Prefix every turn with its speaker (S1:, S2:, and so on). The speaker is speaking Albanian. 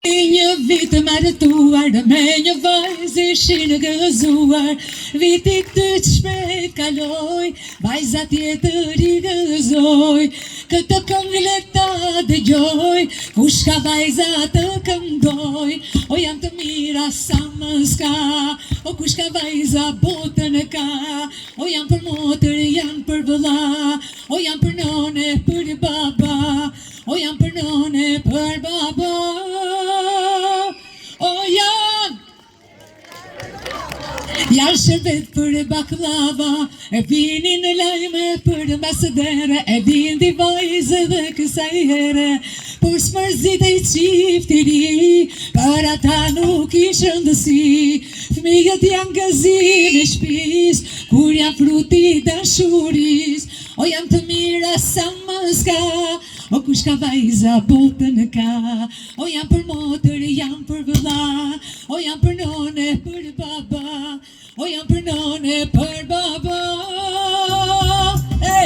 S1: Një vit martuar me një vajzë ishin gëzuar, viti këtë shpejt kaloi, vajza tjetër I gëzoi, këtë këngë le ta dëgjoj, kush ka vajza të këndoj, o janë të mira sa më s'ka, o kush ka vajza botën ka, o janë për motër, janë për vëlla, o janë për none, për baba, o janë për none, për baba. O janë shërbet për baklava, e vinin në lajme për ambasadere, e vindi vajzë dhe kësaj here, por s'mërzit e qifti ri, për ata nuk ishë ndësi, fëmijët janë gëzim e shpis, kur janë fruti dashuris, o janë të mira sa më s'ka, o kush ka vajza botën ka, o janë për motër, janë për vëlla, o janë për none, për baba, o janë për none, për baba.